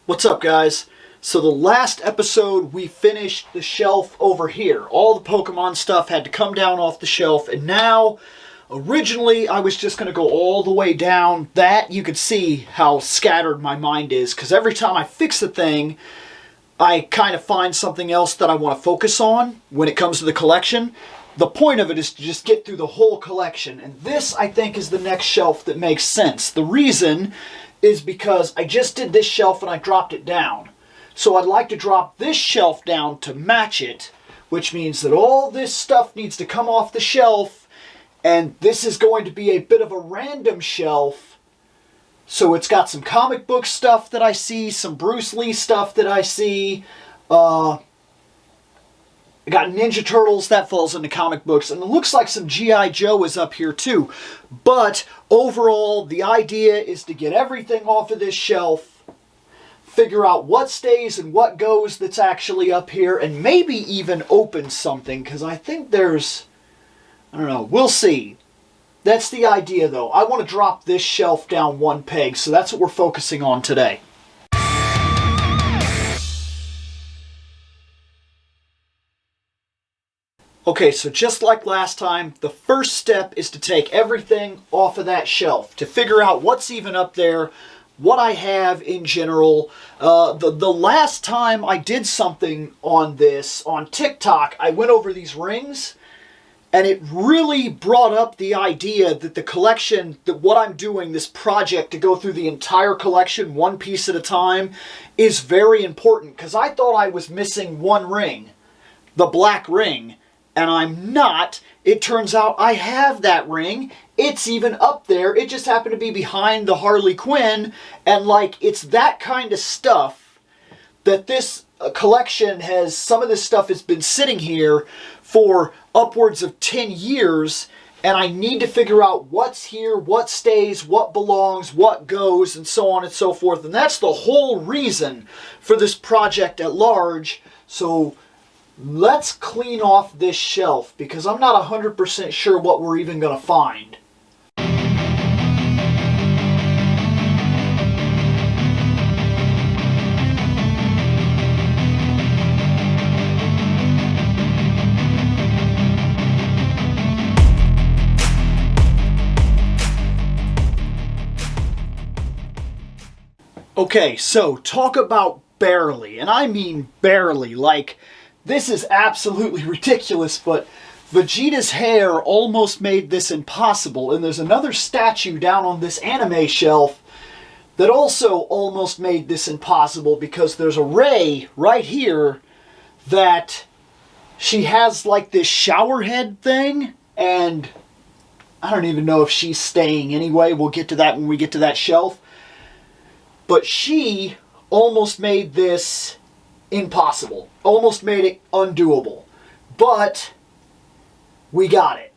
What's up, guys? So the last episode we finished the shelf over here. All the Pokemon stuff had to come down off the shelf, and now originally I was just going to go all the way down. That you could see how scattered my mind is, because every time I fix a thing I kind of find something else that I want to focus on when it comes to the collection. The point of it is to just get through the whole collection, and this I think is the next shelf that makes sense. The reason is because I just did this shelf and I dropped it down. So I'd like to drop this shelf down to match it, which means that all this stuff needs to come off the shelf, and this is going to be a bit of a random shelf. So it's got some comic book stuff that I see, some Bruce Lee stuff that I see, I got Ninja Turtles, that falls into comic books, and it looks like some G.I. Joe is up here too. But overall, the idea is to get everything off of this shelf, figure out what stays and what goes that's actually up here, and maybe even open something, because I think there's, I don't know, we'll see. That's the idea though. I want to drop this shelf down one peg, so that's what we're focusing on today. Okay, so just like last time, the first step is to take everything off of that shelf, to figure out what's even up there, what I have in general. The last time I did something on this, on TikTok, I went over these rings, and it really brought up the idea that the collection, that what I'm doing, this project to go through the entire collection one piece at a time, is very important, because I thought I was missing one ring, the black ring. And I'm not. It turns out I have that ring. It's even up there. It just happened to be behind the Harley Quinn. And like, it's that kind of stuff that this collection has, some of this stuff has been sitting here for upwards of 10 years. And I need to figure out what's here, what stays, what belongs, what goes, and so on and so forth. And that's the whole reason for this project at large. So let's clean off this shelf, because I'm not 100% sure what we're even going to find. Okay, so talk about barely, and I mean barely, like, this is absolutely ridiculous, but Vegeta's hair almost made this impossible, and there's another statue down on this anime shelf that also almost made this impossible, because there's a Ray right here that she has like this shower head thing, and I don't even know if she's staying anyway. We'll get to that when we get to that shelf. But she almost made this impossible. Almost made it undoable. But we got it.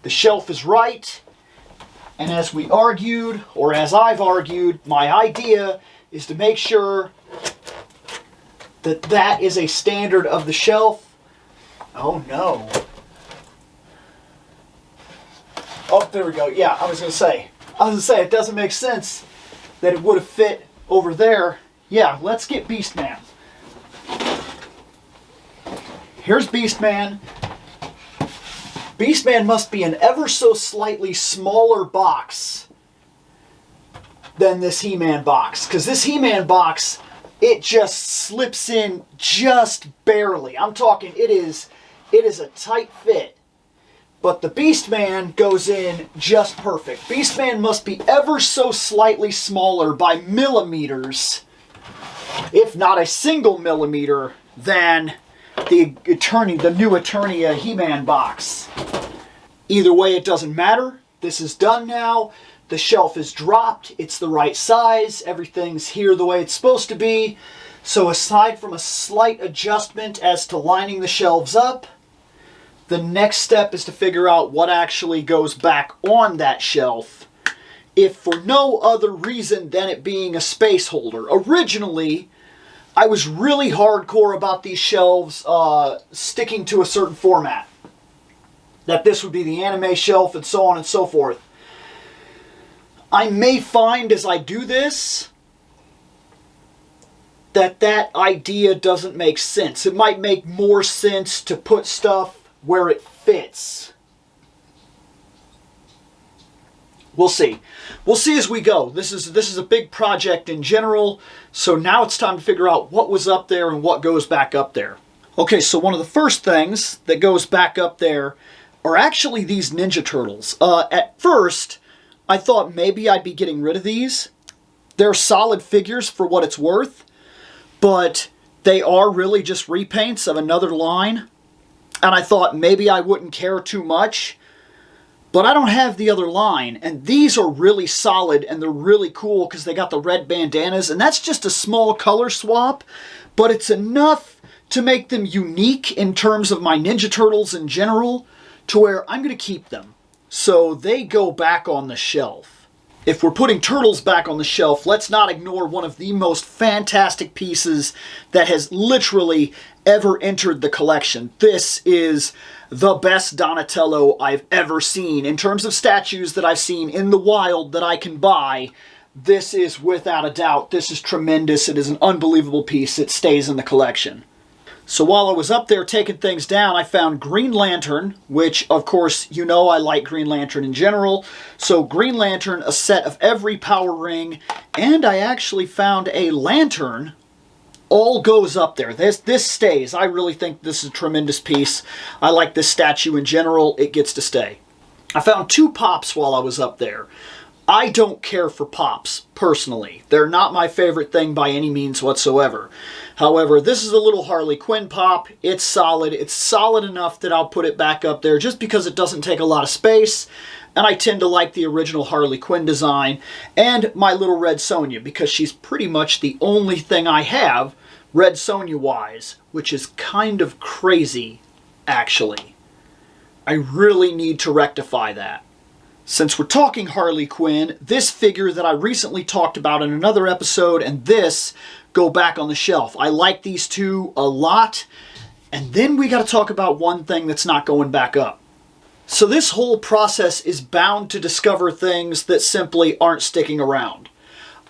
The shelf is right. And as we argued, or as I've argued, my idea is to make sure that that is a standard of the shelf. Oh no. Oh, there we go. Yeah, I was going to say, it doesn't make sense that it would have fit over there. Yeah, let's get Beastman. Here's Beastman. Beastman must be an ever so slightly smaller box than this He-Man box, because this He-Man box, it just slips in just barely. I'm talking, it is a tight fit. But the Beastman goes in just perfect. Beastman must be ever so slightly smaller by millimeters, if not a single millimeter, than the new Eternia He-Man box. Either way, it doesn't matter. This is done now. The shelf is dropped. It's the right size. Everything's here the way it's supposed to be. So aside from a slight adjustment as to lining the shelves up, the next step is to figure out what actually goes back on that shelf, if for no other reason than it being a space holder. Originally, I was really hardcore about these shelves sticking to a certain format. That this would be the anime shelf and so on and so forth. I may find as I do this that idea doesn't make sense. It might make more sense to put stuff where it fits. We'll see. We'll see as we go. This is a big project in general, so now it's time to figure out what was up there and what goes back up there. Okay, so one of the first things that goes back up there are actually these Ninja Turtles. At first, I thought maybe I'd be getting rid of these. They're solid figures for what it's worth, but they are really just repaints of another line. And I thought maybe I wouldn't care too much, but I don't have the other line. And these are really solid and they're really cool because they got the red bandanas. And that's just a small color swap, but it's enough to make them unique in terms of my Ninja Turtles in general to where I'm going to keep them. So they go back on the shelf. If we're putting Turtles back on the shelf, let's not ignore one of the most fantastic pieces that has literally ever entered the collection. This is the best Donatello I've ever seen. In terms of statues that I've seen in the wild that I can buy, this is without a doubt. This is tremendous. It is an unbelievable piece. It stays in the collection. So while I was up there taking things down, I found Green Lantern, which, of course, you know I like Green Lantern in general. So Green Lantern, a set of every power ring, and I actually found a lantern. All goes up there. This stays. I really think this is a tremendous piece. I like this statue in general. It gets to stay. I found 2 pops while I was up there. I don't care for pops, personally. They're not my favorite thing by any means whatsoever. However, this is a little Harley Quinn pop. It's solid. It's solid enough that I'll put it back up there just because it doesn't take a lot of space. And I tend to like the original Harley Quinn design. And my little Red Sonja, because she's pretty much the only thing I have Red Sonja-wise, which is kind of crazy, actually. I really need to rectify that. Since we're talking Harley Quinn, this figure that I recently talked about in another episode and this go back on the shelf. I like these two a lot. And then we got to talk about one thing that's not going back up. So this whole process is bound to discover things that simply aren't sticking around.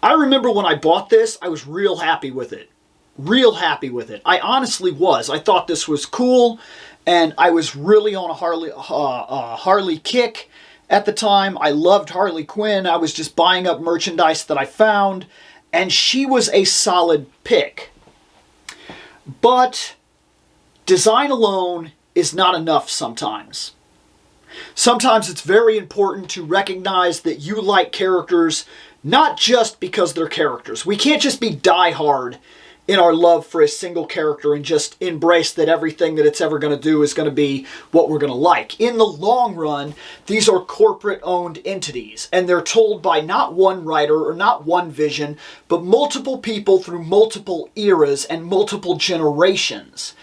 I remember when I bought this, I was real happy with it. Real happy with it. I honestly was. I thought this was cool, and I was really on a Harley kick at the time. I loved Harley Quinn. I was just buying up merchandise that I found, and she was a solid pick. But design alone is not enough sometimes. Sometimes it's very important to recognize that you like characters not just because they're characters. We can't just be diehard in our love for a single character and just embrace that everything that it's ever going to do is going to be what we're going to like. In the long run, these are corporate-owned entities, and they're told by not one writer or not one vision, but multiple people through multiple eras and multiple generations.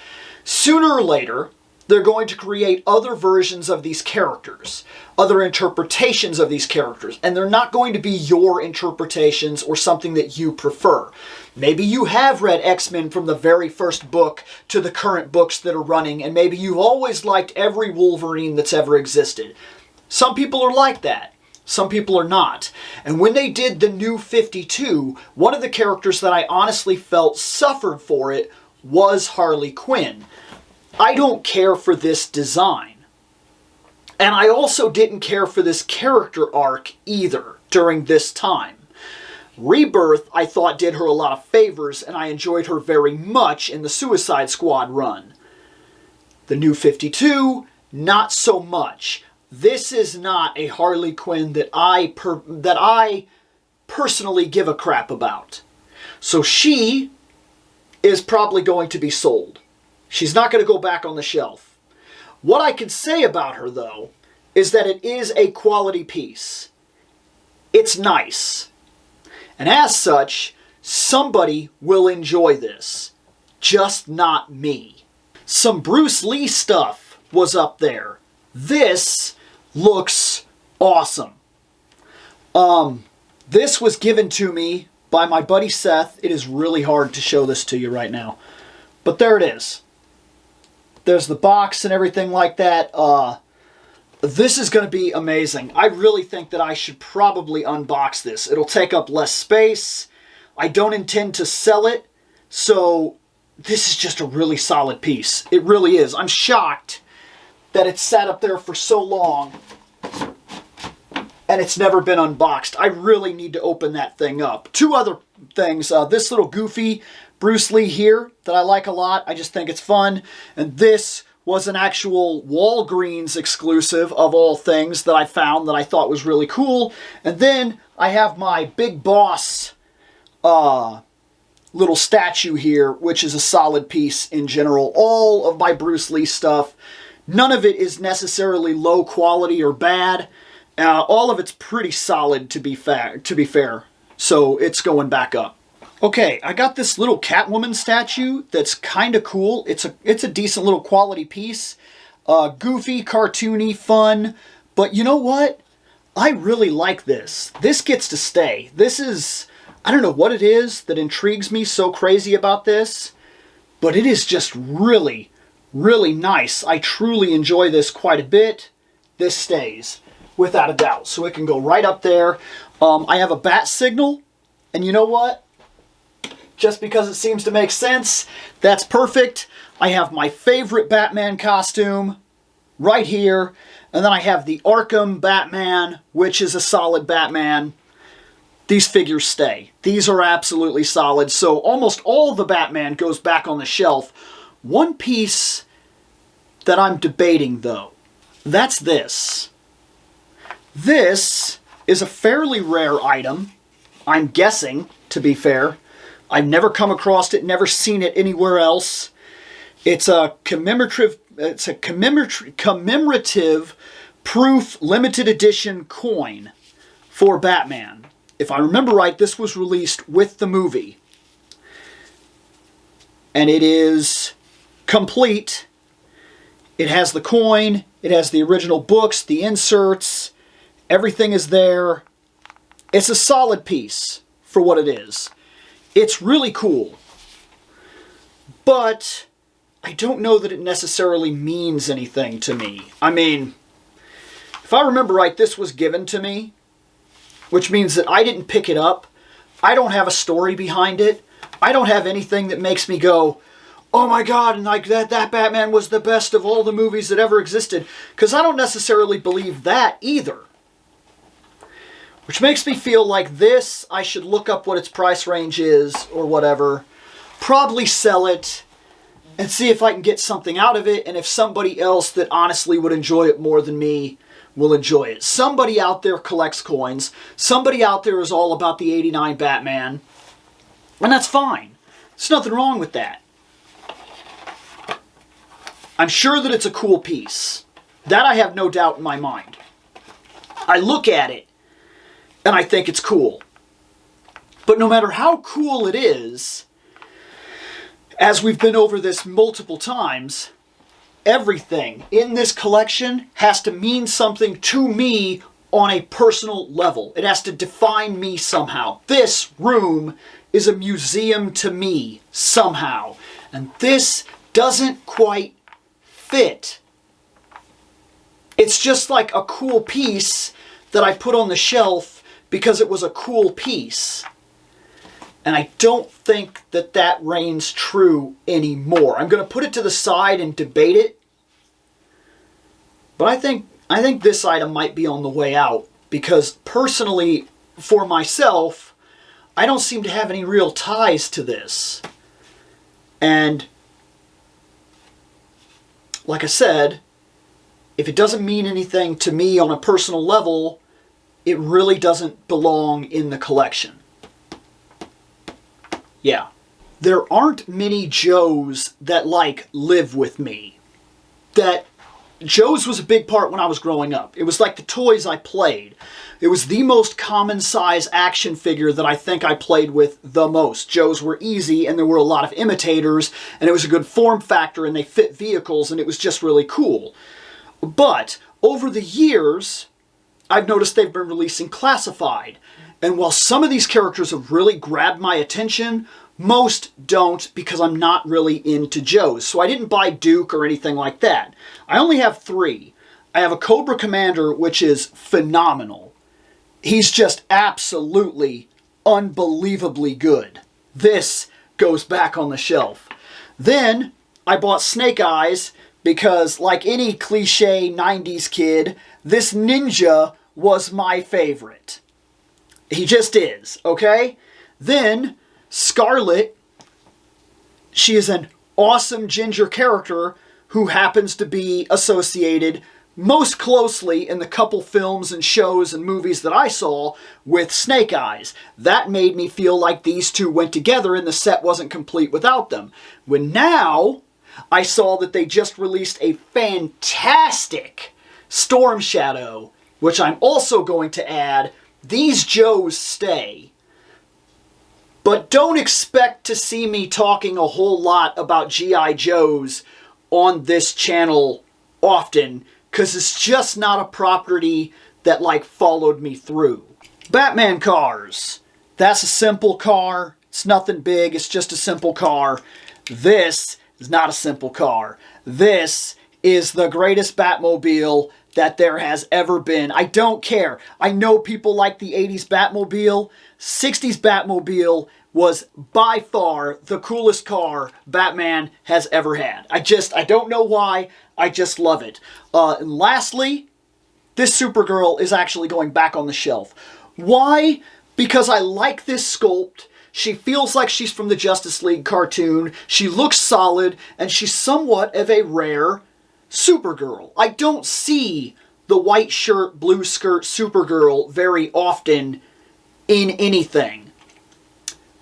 Sooner or later, they're going to create other versions of these characters, other interpretations of these characters, and they're not going to be your interpretations or something that you prefer. Maybe you have read X-Men from the very first book to the current books that are running, and maybe you've always liked every Wolverine that's ever existed. Some people are like that. Some people are not. And when they did the New 52, one of the characters that I honestly felt suffered for it was Harley Quinn. I don't care for this design. And I also didn't care for this character arc either during this time. Rebirth, I thought, did her a lot of favors, and I enjoyed her very much in the Suicide Squad run. The New 52, not so much. This is not a Harley Quinn that I personally give a crap about. So she is probably going to be sold. She's not going to go back on the shelf. What I can say about her, though, is that it is a quality piece. It's nice. And as such, somebody will enjoy this. Just not me. Some Bruce Lee stuff was up there. This looks awesome. This was given to me by my buddy Seth. It is really hard to show this to you right now. But there it is. There's the box and everything like that. This is going to be amazing. I really think that I should probably unbox this. It'll take up less space. I don't intend to sell it So this is just a really solid piece. It really is. I'm shocked that it's sat up there for so long and it's never been unboxed. I really need to open that thing up. Two other things. This little goofy Bruce Lee here that I like a lot. I just think it's fun. And this was an actual Walgreens exclusive of all things that I found that I thought was really cool. And then I have my Big Boss little statue here, which is a solid piece in general. All of my Bruce Lee stuff, none of it is necessarily low quality or bad. All of it's pretty solid, to be fair. So it's going back up. Okay, I got this little Catwoman statue that's kind of cool. It's a decent little quality piece. Goofy, cartoony, fun. But you know what? I really like this. This gets to stay. This is, I don't know what it is that intrigues me so crazy about this, but it is just really, really nice. I truly enjoy this quite a bit. This stays, without a doubt. So it can go right up there. I have a bat signal, and you know what? Just because it seems to make sense, that's perfect. I have my favorite Batman costume right here. And then I have the Arkham Batman, which is a solid Batman. These figures stay. These are absolutely solid. So almost all the Batman goes back on the shelf. One piece that I'm debating, though, that's this. This is a fairly rare item, I'm guessing, to be fair. I've never come across it, never seen it anywhere else. It's a commemorative proof limited edition coin for Batman. If I remember right, this was released with the movie. And it is complete. It has the coin, it has the original books, the inserts, everything is there. It's a solid piece for what it is. It's really cool, but I don't know that it necessarily means anything to me. I mean, if I remember right, this was given to me, which means that I didn't pick it up. I don't have a story behind it. I don't have anything that makes me go, oh my God, and like that Batman was the best of all the movies that ever existed. Because I don't necessarily believe that either. Which makes me feel like this, I should look up what its price range is or whatever. Probably sell it and see if I can get something out of it. And if somebody else that honestly would enjoy it more than me will enjoy it. Somebody out there collects coins. Somebody out there is all about the '89 Batman. And that's fine. There's nothing wrong with that. I'm sure that it's a cool piece. That I have no doubt in my mind. I look at it and I think it's cool. But no matter how cool it is, as we've been over this multiple times, everything in this collection has to mean something to me on a personal level. It has to define me somehow. This room is a museum to me somehow. And this doesn't quite fit. It's just like a cool piece that I put on the shelf because it was a cool piece. And I don't think that that reigns true anymore. I'm going to put it to the side and debate it. But I think this item might be on the way out. Because personally, for myself, I don't seem to have any real ties to this. And like I said, if it doesn't mean anything to me on a personal level, it really doesn't belong in the collection. Yeah. There aren't many Joes that, like, live with me. That Joes was a big part when I was growing up. It was like the toys I played. It was the most common size action figure that I think I played with the most. Joes were easy, and there were a lot of imitators, and it was a good form factor, and they fit vehicles, and it was just really cool. But over the years, I've noticed they've been releasing classified. And while some of these characters have really grabbed my attention, most don't because I'm not really into Joes. So I didn't buy Duke or anything like that. I only have 3. I have a Cobra Commander, which is phenomenal. He's just absolutely unbelievably good. This goes back on the shelf. Then I bought Snake Eyes because, like any cliche 90s kid, this ninja was my favorite. He just is, okay? Then Scarlet, she is an awesome ginger character who happens to be associated most closely in the couple films and shows and movies that I saw with Snake Eyes. That made me feel like these two went together and the set wasn't complete without them. When now I saw that they just released a fantastic Storm Shadow, which I'm also going to add, these Joes stay. But don't expect to see me talking a whole lot about G.I. Joes on this channel often, because it's just not a property that, like, followed me through. Batman cars. That's a simple car. It's nothing big. It's just a simple car. This is not a simple car. This is the greatest Batmobile that there has ever been. I don't care. I know people like the 80s Batmobile. 60s Batmobile was by far the coolest car Batman has ever had. I don't know why. I just love it. And lastly, this Supergirl is actually going back on the shelf. Why? Because I like this sculpt. She feels like she's from the Justice League cartoon. She looks solid, and she's somewhat of a rare Supergirl. I don't see the white shirt, blue skirt Supergirl very often in anything.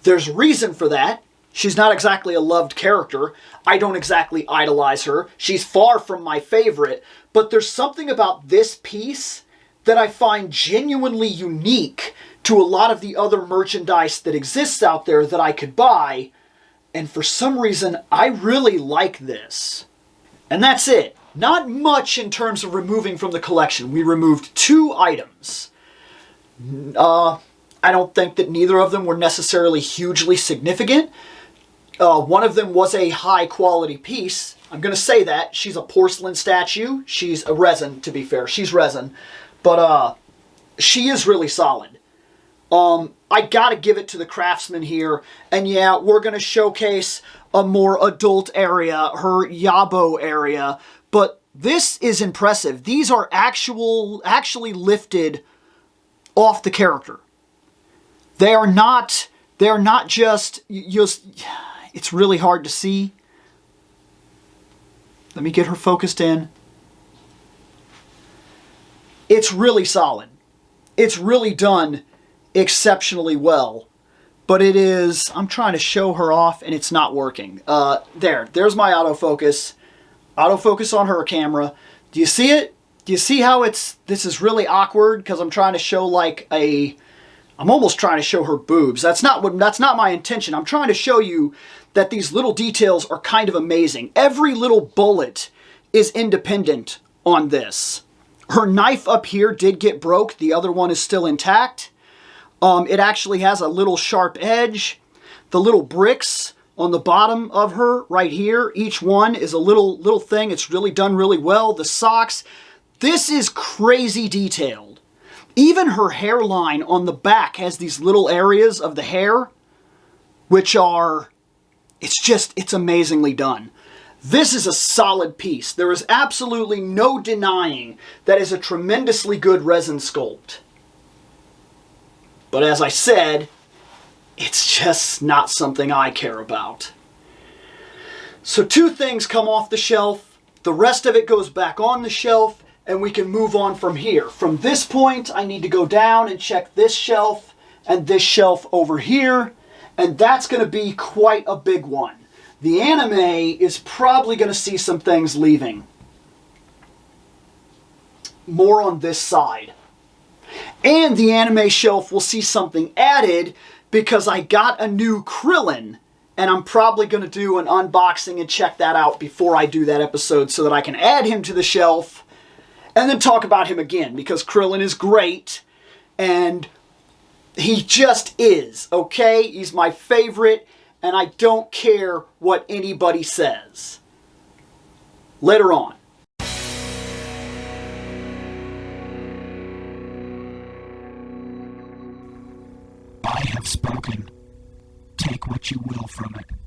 There's reason for that. She's not exactly a loved character. I don't exactly idolize her. She's far from my favorite. But there's something about this piece that I find genuinely unique to a lot of the other merchandise that exists out there that I could buy. And for some reason, I really like this. And that's it. Not much in terms of removing from the collection. We removed 2 items. I don't think that neither of them were necessarily hugely significant. One of them was a high quality piece. I'm going to say that. She's a porcelain statue. She's a resin, to be fair. She's resin. But she is really solid. I gotta give it to the craftsman here. And yeah, we're going to showcase a more adult area, her Yabo area. But this is impressive. These are actually lifted off the character. They're not just, it's really hard to see. Let me get her focused in. It's really solid. It's really done exceptionally well. But it is, I'm trying to show her off and it's not working. There's my autofocus. Autofocus on her camera. Do you see it? Do you see how this is really awkward? Because I'm trying to show I'm almost trying to show her boobs. That's not my intention. I'm trying to show you that these little details are kind of amazing. Every little bullet is independent on this. Her knife up here did get broke. The other one is still intact. It actually has a little sharp edge. The little bricks on the bottom of her right here, each one is a little thing. It's really done really well. The socks. This is crazy detailed. Even her hairline on the back has these little areas of the hair, which are, it's amazingly done. This is a solid piece. There is absolutely no denying that is a tremendously good resin sculpt. But as I said, it's just not something I care about. So 2 things come off the shelf. The rest of it goes back on the shelf. And we can move on from here. From this point, I need to go down and check this shelf and this shelf over here. And that's going to be quite a big one. The anime is probably going to see some things leaving. More on this side. And the anime shelf will see something added because I got a new Krillin. And I'm probably going to do an unboxing and check that out before I do that episode so that I can add him to the shelf. And then talk about him again, because Krillin is great, and he just is, okay? He's my favorite, and I don't care what anybody says. Later on. I have spoken. Take what you will from it.